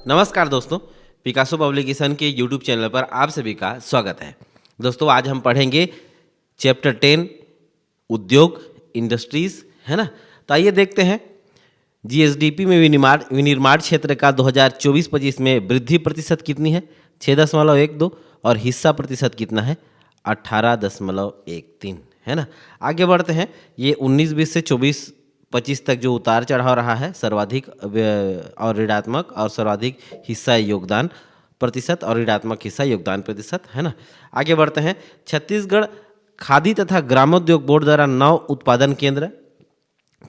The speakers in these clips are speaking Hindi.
नमस्कार दोस्तों, पिकासो पब्लिकेशन के यूट्यूब चैनल पर आप सभी का स्वागत है। दोस्तों आज हम पढ़ेंगे चैप्टर 10 उद्योग इंडस्ट्रीज, है ना। तो आइए देखते हैं जीएसडीपी में विनिर्माण क्षेत्र का 2024-25 में वृद्धि प्रतिशत कितनी है, 6.12, और हिस्सा प्रतिशत कितना है, 18.13, है ना। आगे बढ़ते हैं। ये 19-20 से 24-25 तक जो उतार चढ़ाव रहा है, सर्वाधिक और ऋणात्मक और सर्वाधिक हिस्सा योगदान प्रतिशत और ऋणात्मक हिस्सा योगदान प्रतिशत, है ना। आगे बढ़ते हैं। छत्तीसगढ़ खादी तथा ग्रामोद्योग बोर्ड द्वारा 9 उत्पादन केंद्र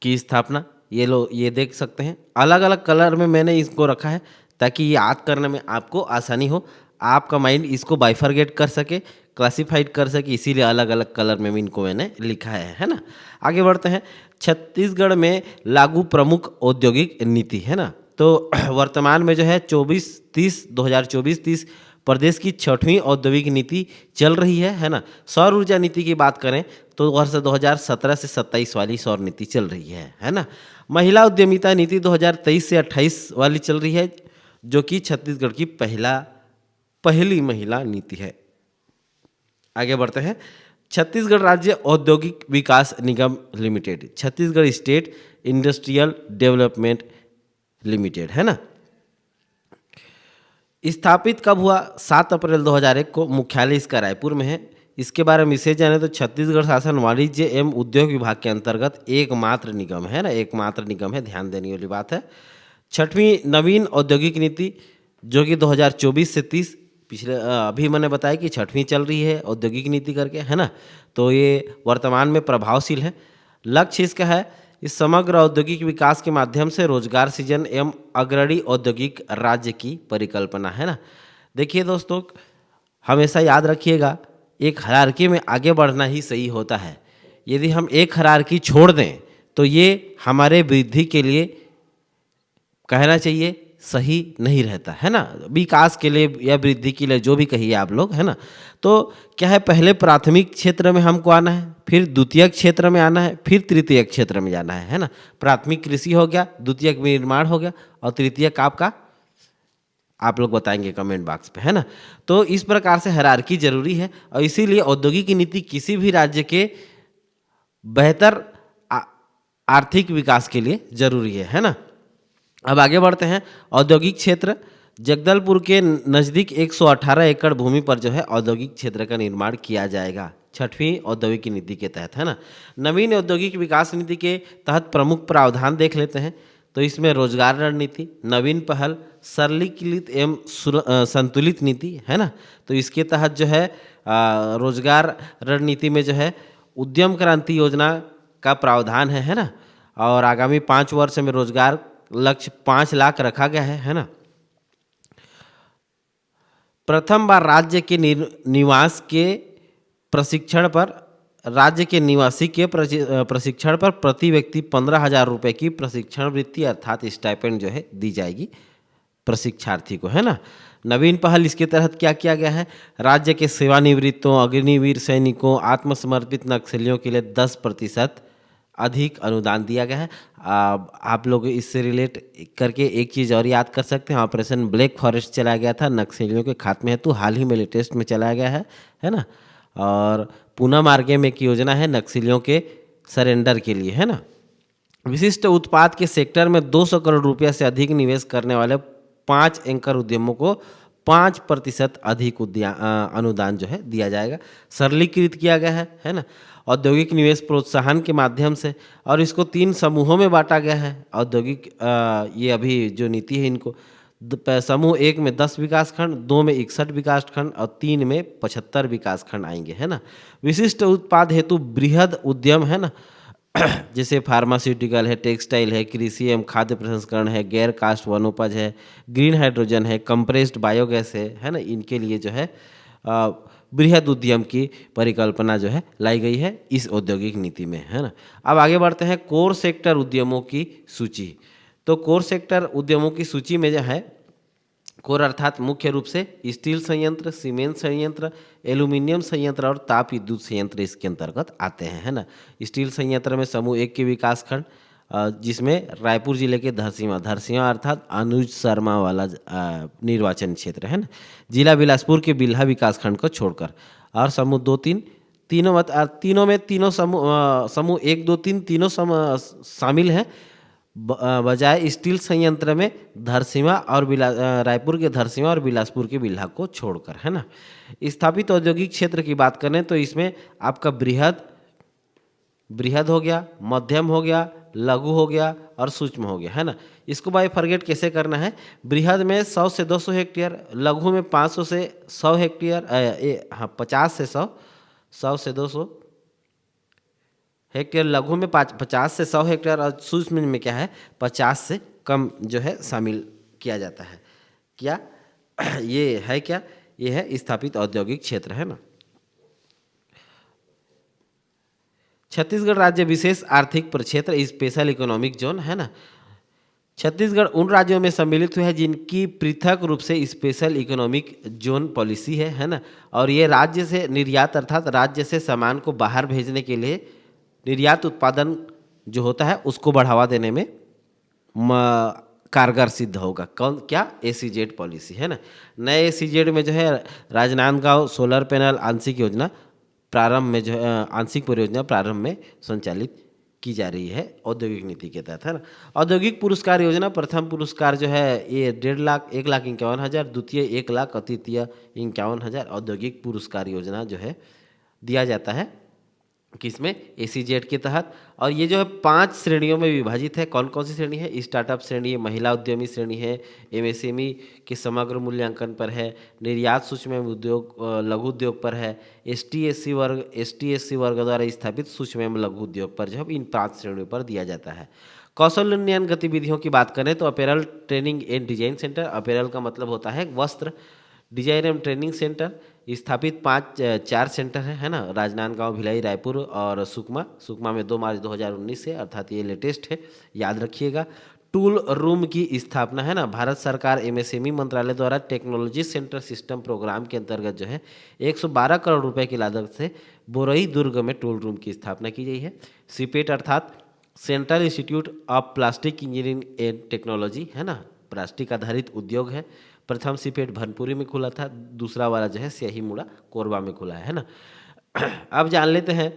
की स्थापना, ये देख सकते हैं। अलग अलग कलर में मैंने इसको रखा है ताकि ये याद करने में आपको आसानी हो, आपका माइंड इसको बाइफरगेट कर सके, क्लासिफाइड कर सके, इसीलिए अलग अलग कलर में भी इनको मैंने लिखा है ना। आगे बढ़ते हैं। छत्तीसगढ़ में लागू प्रमुख औद्योगिक नीति, है ना। तो वर्तमान में जो है 2024-30 प्रदेश की 6वीं औद्योगिक नीति चल रही है ना। सौर ऊर्जा नीति की बात करें तो वर्ष 2017 से 27 वाली सौर नीति चल रही है ना। महिला उद्यमिता नीति 2023 से 28 वाली चल रही है, जो कि छत्तीसगढ़ की पहली महिला नीति है। आगे बढ़ते हैं। छत्तीसगढ़ राज्य औद्योगिक विकास निगम limited, Chhattisgarh state industrial development limited, है ना। स्थापित कब हुआ? 7 अप्रैल 2001 को। मुख्यालय इसका रायपुर में है। इसके बारे में विशेष जाने तो छत्तीसगढ़ शासन वाणिज्य एवं उद्योग विभाग के अंतर्गत एकमात्र निगम है ना, एकमात्र निगम है, ध्यान देने वाली बात है। 6वीं नवीन औद्योगिक नीति जो कि 2024 से 30, अभी मैंने बताया कि 6वीं चल रही है औद्योगिक नीति करके, है ना। तो ये वर्तमान में प्रभावशील है। लक्ष्य इसका है इस समग्र औद्योगिक विकास के माध्यम से रोजगार सृजन एवं अग्रणी औद्योगिक राज्य की परिकल्पना, है ना। देखिए दोस्तों, हमेशा याद रखिएगा, एक हायरार्की में आगे बढ़ना ही सही होता है। यदि हम एक हायरार्की छोड़ दें तो ये हमारे वृद्धि के लिए, कहना चाहिए, सही नहीं रहता, है ना। विकास के लिए या वृद्धि के लिए जो भी कहिए आप लोग, है ना। तो क्या है, पहले प्राथमिक क्षेत्र में हमको आना है, फिर द्वितीयक क्षेत्र में आना है, फिर तृतीयक क्षेत्र में जाना है ना। प्राथमिक कृषि हो गया, द्वितीयक विनिर्माण हो गया, और तृतीयक आपका, आप लोग बताएंगे कमेंट बॉक्स पे, है ना। तो इस प्रकार से हायरार्की जरूरी है, और इसीलिए औद्योगिक नीति किसी भी राज्य के बेहतर आर्थिक विकास के लिए जरूरी है ना। अब आगे बढ़ते हैं। औद्योगिक क्षेत्र, जगदलपुर के नज़दीक 118 एकड़ भूमि पर जो है औद्योगिक क्षेत्र का निर्माण किया जाएगा 6वीं औद्योगिक नीति के तहत, है ना। नवीन औद्योगिक विकास नीति के तहत प्रमुख प्रावधान देख लेते हैं। तो इसमें रोजगार रणनीति, नवीन पहल, सरलीकृत एवं संतुलित नीति, है ना। तो इसके तहत जो है रोजगार रणनीति में जो है उद्यम क्रांति योजना का प्रावधान है ना। और आगामी 5 वर्ष में रोजगार लक्ष्य 5 लाख रखा गया है ना। प्रथम बार राज्य के निवास के प्रशिक्षण पर, राज्य के निवासी के प्रशिक्षण पर प्रति व्यक्ति 15,000 रुपये की प्रशिक्षण वृत्ति अर्थात स्टाइपेंड जो है दी जाएगी प्रशिक्षार्थी को, है ना। नवीन पहल इसके तहत क्या किया गया है, राज्य के सेवानिवृत्तों, अग्निवीर सैनिकों, आत्मसमर्पित नक्सलियों के लिए 10% अधिक अनुदान दिया गया है। आप लोग इससे रिलेट करके एक चीज़ और याद कर सकते हैं, ऑपरेशन ब्लैक फॉरेस्ट चलाया गया था नक्सलियों के खात्मे हेतु, हाल ही में लेटेस्ट में चलाया गया है ना। और पूना मार्गे में एक योजना है नक्सलियों के सरेंडर के लिए, है ना। विशिष्ट उत्पाद के सेक्टर में 200 करोड़ रुपया से अधिक निवेश करने वाले 5 एंकर उद्यमों को 5% अधिक अनुदान जो है दिया जाएगा। सरलीकृत किया गया है ना। औद्योगिक निवेश प्रोत्साहन के माध्यम से, और इसको 3 समूहों में बांटा गया है औद्योगिक, ये अभी जो नीति है इनको समूह 1 में 10 विकास खंड, 2 में 61 विकास खंड और 3 में 75 विकास खंड आएंगे, है ना। विशिष्ट उत्पाद हेतु बृहद उद्यम, है ना, जैसे फार्मास्यूटिकल है, टेक्सटाइल है, कृषि एवं खाद्य प्रसंस्करण है, गैर कास्ट वनोपज है, ग्रीन हाइड्रोजन है, कंप्रेस्ड बायोगैस है ना। इनके लिए जो है बृहद उद्यम की परिकल्पना जो है लाई गई है इस औद्योगिक नीति में, है ना। अब आगे बढ़ते हैं कोर सेक्टर उद्यमों की सूची। तो कोर सेक्टर उद्यमों की सूची में जो है, कोर अर्थात मुख्य रूप से स्टील संयंत्र, सीमेंट संयंत्र, एल्यूमिनियम संयंत्र और ताप विद्युत संयंत्र इसके अंतर्गत आते हैं, है ना। स्टील संयंत्र में समूह 1 के विकास खंड जिसमें रायपुर जिले के धरसींवा अर्थात अनुज शर्मा वाला निर्वाचन क्षेत्र है ना, जिला बिलासपुर के बिल्हा विकासखंड को छोड़कर। और समूह 2-3 तीनों में समूह 1, 2, 3 तीनों शामिल हैं। बजाय स्टील संयंत्र में धरसींवा और रायपुर के धरसींवा और बिलासपुर के बिल्हा को छोड़कर, है ना। स्थापित औद्योगिक क्षेत्र की बात करें तो इसमें आपका बृहद हो गया, मध्यम हो गया, लघु हो गया और सूक्ष्म हो गया, है ना। इसको बाय फॉरगेट कैसे करना है, बृहद में 100 से 200 हेक्टेयर, लघु में 500 से 100 हेक्टेयर, 50 से 100 से 200 हेक्टेयर, लघु में 50 से 100 हेक्टेयर और सूक्ष्म में क्या है 50 से कम जो है शामिल किया जाता है। क्या ये है, क्या ये है स्थापित औद्योगिक क्षेत्र, है ना। छत्तीसगढ़ राज्य विशेष आर्थिक प्रक्षेत्र स्पेशल इकोनॉमिक जोन, है ना। छत्तीसगढ़ उन राज्यों में सम्मिलित हुए हैं जिनकी पृथक रूप से स्पेशल इकोनॉमिक जोन पॉलिसी है ना। और ये राज्य से निर्यात अर्थात राज्य से सामान को बाहर भेजने के लिए निर्यात उत्पादन जो होता है उसको बढ़ावा देने में कारगर सिद्ध होगा। क्या एसीजेड पॉलिसी, है ना। नए एसीजेड में जो है राजनांदगांव सोलर पैनल आंशिक योजना प्रारंभ में जो है आंशिक परियोजना प्रारंभ में संचालित की जा रही है औद्योगिक नीति के तहत, है ना। औद्योगिक पुरस्कार योजना, प्रथम पुरस्कार जो है ये 1.5 लाख 1,51,000, द्वितीय 1 लाख और तृतीय 51,000 औद्योगिक पुरस्कार योजना जो है दिया जाता है किसमें, एसीजेड के तहत। और ये जो है 5 श्रेणियों में विभाजित है। कौन कौन सी श्रेणी है, स्टार्टअप श्रेणी है, महिला उद्यमी श्रेणी है, एमएसएमई के समग्र मूल्यांकन पर है, निर्यात सूक्ष्म एवं उद्योग लघु उद्योग पर है, एसटी एससी वर्ग द्वारा स्थापित सूक्ष्म एवं लघु उद्योग पर जो है इन 5 श्रेणियों पर दिया जाता है। कौशल उन्नयन गतिविधियों की बात करें तो apparel training and design centre, apparel का मतलब होता है वस्त्र, डिजाइन एवं ट्रेनिंग सेंटर स्थापित 4 सेंटर है ना। राजनांदगांव, भिलाई, रायपुर और सुकमा में 2 मार्च 2019 से, अर्थात ये लेटेस्ट है, याद रखिएगा। टूल रूम की स्थापना, है ना। भारत सरकार एमएसएमई मंत्रालय द्वारा टेक्नोलॉजी सेंटर सिस्टम प्रोग्राम के अंतर्गत जो है 112 करोड़ रुपए की लागत से बोरई दुर्ग में टूल रूम की स्थापना की गई है। सीपेट अर्थात central institute of plastic engineering and technology, है ना, प्लास्टिक आधारित उद्योग है। प्रथम सीपेट भनपुरी में खुला था, दूसरा वाला जो है स्याही मुड़ा कोरबा में खुला है ना। अब जान लेते हैं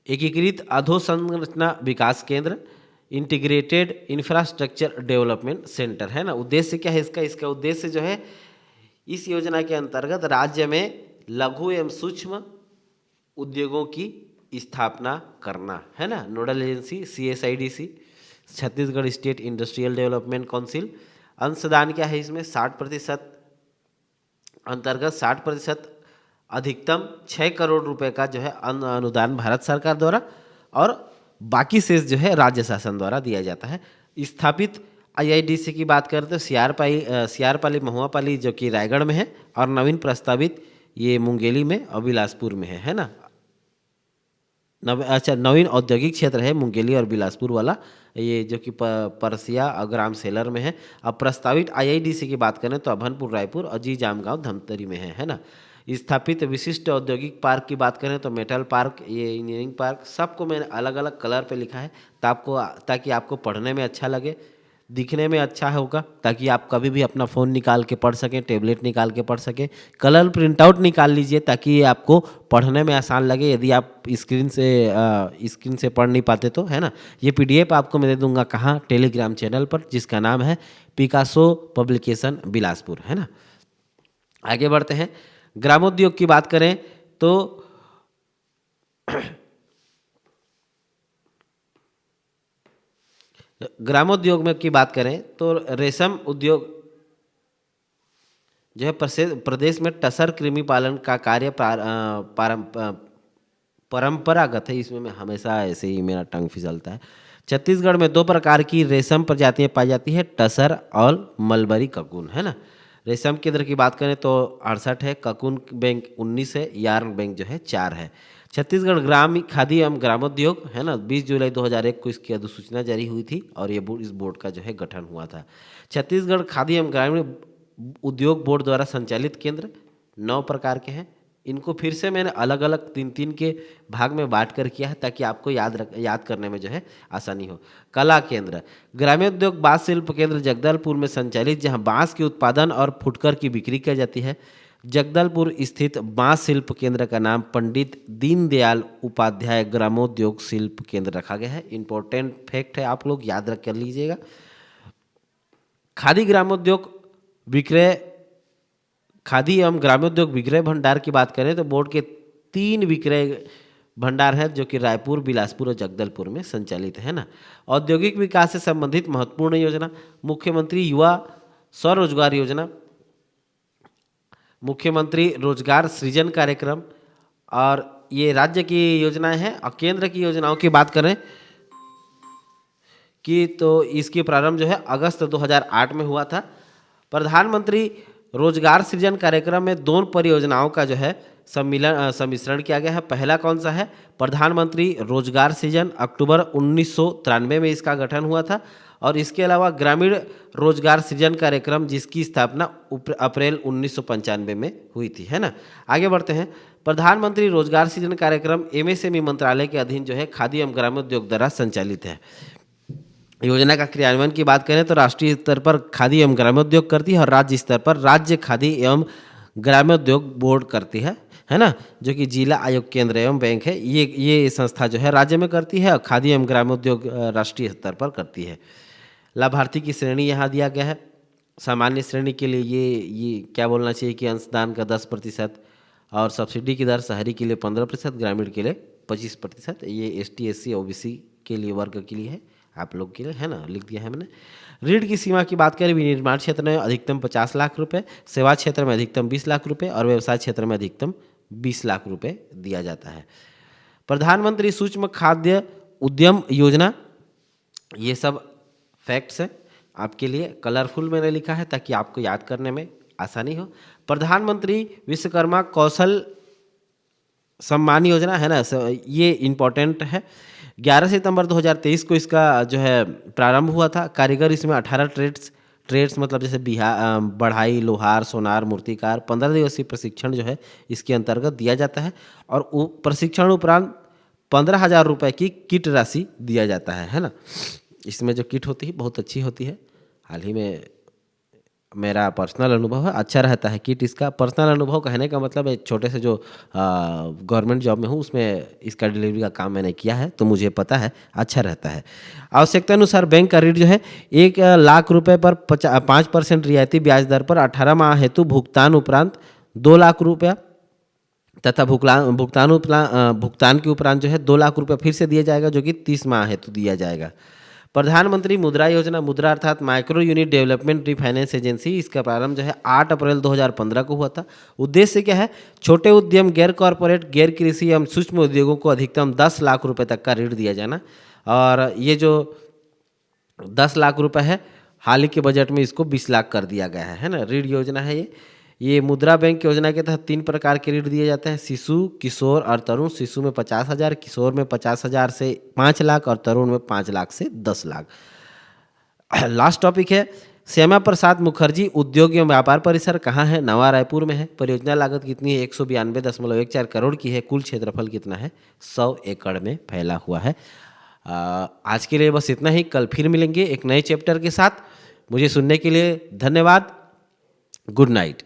एकीकृत अधोसंरचना विकास केंद्र, इंटीग्रेटेड इंफ्रास्ट्रक्चर डेवलपमेंट सेंटर, है ना। उद्देश्य क्या है इसका उद्देश्य जो है इस योजना के अंतर्गत राज्य में लघु एवं सूक्ष्म उद्योगों की स्थापना करना, है ना। Nodal agency CSIDC, Chhattisgarh state industrial development council. अंशदान क्या है इसमें 60% अंतर्गत 60% अधिकतम 6 करोड़ रुपए का जो है अनुदान भारत सरकार द्वारा और बाकी शेष जो है राज्य शासन द्वारा दिया जाता है। स्थापित IIDC की बात करें तो सियारपाली महुआपाली जो कि रायगढ़ में है और नवीन प्रस्तावित ये मुंगेली में और बिलासपुर में है ना। नवीन औद्योगिक क्षेत्र है मुंगेली और बिलासपुर वाला, ये जो कि परसिया और ग्राम सेलर में है। अब प्रस्तावित IIDC की बात करें तो अभनपुर, रायपुर और जी जामगांव धमतरी में है ना। स्थापित विशिष्ट औद्योगिक पार्क की बात करें तो मेटल पार्क, ये इंजीनियरिंग पार्क, सबको मैंने अलग अलग कलर पे लिखा है ताकि आपको पढ़ने में अच्छा लगे, दिखने में अच्छा होगा, ताकि आप कभी भी अपना फ़ोन निकाल के पढ़ सकें, टेबलेट निकाल के पढ़ सकें। कलर प्रिंट आउट निकाल लीजिए ताकि ये आपको पढ़ने में आसान लगे, यदि आप स्क्रीन से पढ़ नहीं पाते तो, है ना। ये PDF आपको मैं दे दूंगा कहाँ, टेलीग्राम चैनल पर, जिसका नाम है पिकासो पब्लिकेशन बिलासपुर, है ना। आगे बढ़ते हैं। ग्रामोद्योग की बात करें तो ग्रामोद्योग में की बात करें तो रेशम उद्योग जो है प्रदेश में टसर कृमि पालन का कार्य परंपरागत है। इसमें मैं हमेशा ऐसे ही मेरा टंग फिसलता है। छत्तीसगढ़ में 2 प्रकार की रेशम प्रजातियां पाई जाती है, टसर और मलबरी ककून, है ना। रेशम केंद्र की बात करें तो 68 है, ककून बैंक 19 है, यार्न बैंक जो है 4 है। छत्तीसगढ़ ग्राम खादी एवं ग्रामोद्योग, है ना, 20 जुलाई 2001 को इसकी अधिसूचना जारी हुई थी और ये इस बोर्ड का जो है गठन हुआ था। छत्तीसगढ़ खादी एवं ग्रामीण उद्योग बोर्ड द्वारा संचालित केंद्र 9 प्रकार के हैं। इनको फिर से मैंने अलग अलग 3-3 के भाग में बांट कर किया है ताकि आपको याद करने में जो है आसानी हो। कला केंद्र, ग्रामोद्योग बांस शिल्प केंद्र जगदलपुर में संचालित, जहां बांस के उत्पादन और फुटकर की बिक्री की जाती है। जगदलपुर स्थित बांस शिल्प केंद्र का नाम पंडित दीनदयाल उपाध्याय ग्रामोद्योग शिल्प केंद्र रखा गया है। इंपॉर्टेंट फैक्ट है, आप लोग याद रख कर लीजिएगा। खादी ग्रामोद्योग विक्रय खादी एवं ग्रामोद्योग विक्रय भंडार की बात करें तो बोर्ड के 3 विक्रय भंडार हैं जो कि रायपुर, बिलासपुर और जगदलपुर में संचालित है ना। औद्योगिक विकास से संबंधित महत्वपूर्ण योजना, मुख्यमंत्री युवा स्वरोजगार योजना, मुख्यमंत्री रोजगार सृजन कार्यक्रम, और ये राज्य की योजनाएं हैं। और केंद्र की योजनाओं की बात करें कि तो इसकी प्रारंभ जो है अगस्त 2008 में हुआ था। प्रधानमंत्री रोजगार सृजन कार्यक्रम में 2 परियोजनाओं का जो है सम्मिश्रण किया गया है। पहला कौन सा है? प्रधानमंत्री रोजगार सृजन, अक्टूबर 1993 में इसका गठन हुआ था। और इसके अलावा ग्रामीण रोजगार सृजन कार्यक्रम, जिसकी स्थापना अप्रैल 1995 में हुई थी, है ना। आगे बढ़ते हैं। प्रधानमंत्री रोजगार सृजन कार्यक्रम एमएसएमई मंत्रालय के अधीन जो है खादी एवं ग्रामोद्योग द्वारा संचालित है। योजना का क्रियान्वयन की बात करें तो राष्ट्रीय स्तर पर खादी एवं ग्रामोद्योग करती है और राज्य स्तर पर राज्य खादी एवं ग्रामोद्योग बोर्ड करती है ना, जो कि जिला आयोग केंद्र एवं बैंक है। ये संस्था जो है राज्य में करती है और खादी एवं ग्रामोद्योग राष्ट्रीय स्तर पर करती है। लाभार्थी की श्रेणी यहाँ दिया गया है। सामान्य श्रेणी के लिए ये क्या बोलना चाहिए कि अंशदान का 10% और सब्सिडी की दर शहरी के लिए 15%, ग्रामीण के लिए 25%। ये ST SC OBC के लिए वर्ग के लिए है, आप लोग के लिए, है ना, लिख दिया है मैंने। ऋण की सीमा की बात करें, विनिर्माण क्षेत्र में अधिकतम 50 लाख रुपए, सेवा क्षेत्र में अधिकतम 20 लाख रुपए और व्यवसाय क्षेत्र में अधिकतम 20 लाख रुपए दिया जाता है। प्रधानमंत्री सूक्ष्म खाद्य उद्यम योजना, ये सब फैक्ट्स हैं आपके लिए, कलरफुल मैंने लिखा है ताकि आपको याद करने में आसानी हो। प्रधानमंत्री विश्वकर्मा कौशल सम्मान योजना, है ना, ये इम्पोर्टेंट है। 11 सितंबर 2023 को इसका जो है प्रारंभ हुआ था। कारीगर इसमें 18 ट्रेड्स मतलब जैसे बढ़ाई, लोहार, सोनार, मूर्तिकार, 15 दिवसीय प्रशिक्षण जो है इसके अंतर्गत दिया जाता है। और प्रशिक्षण उपरांत 15,000 रुपये की किट राशि दिया जाता है ना। इसमें जो किट होती है बहुत अच्छी होती है। हाल ही में मेरा पर्सनल अनुभव है, अच्छा रहता है किट। इसका पर्सनल अनुभव कहने का मतलब है छोटे से जो गवर्नमेंट जॉब में हूँ उसमें इसका डिलीवरी का काम मैंने किया है, तो मुझे पता है, अच्छा रहता है। आवश्यकता अनुसार बैंक का ऋण जो है 1 लाख रुपए पर 5% रियायती ब्याज दर पर 18 माह हेतु भुगतान उपरांत 2 लाख रुपया तथा भुगतान के उपरांत जो है 2 लाख रुपये फिर से दिया जाएगा, जो कि 30 माह हेतु दिया जाएगा। प्रधानमंत्री मुद्रा योजना, मुद्रा अर्थात micro unit development refinance agency, इसका प्रारंभ जो है 8 अप्रैल 2015 को हुआ था। उद्देश्य क्या है? छोटे उद्यम, गैर कॉरपोरेट, गैर कृषि एवं सूक्ष्म उद्योगों को अधिकतम 10 लाख रुपए तक का ऋण दिया जाना। और ये जो 10 लाख रुपए है, हाल ही के बजट में इसको 20 लाख कर दिया गया है ना। ऋण योजना है ये मुद्रा बैंक योजना के तहत 3 प्रकार के ऋण दिए जाते हैं: शिशु, किशोर और तरुण। शिशु में 50,000, किशोर में 50,000 से 5 लाख और तरुण में 5 लाख से 10 लाख। लास्ट टॉपिक है श्यामा प्रसाद मुखर्जी उद्योग एवं व्यापार परिसर कहाँ है? नवा रायपुर में है। परियोजना लागत कितनी है? 192.14 करोड़ की है। कुल क्षेत्रफल कितना है? 100 एकड़ में फैला हुआ है। आज के लिए बस इतना ही। कल फिर मिलेंगे एक नए चैप्टर के साथ। मुझे सुनने के लिए धन्यवाद। Good night.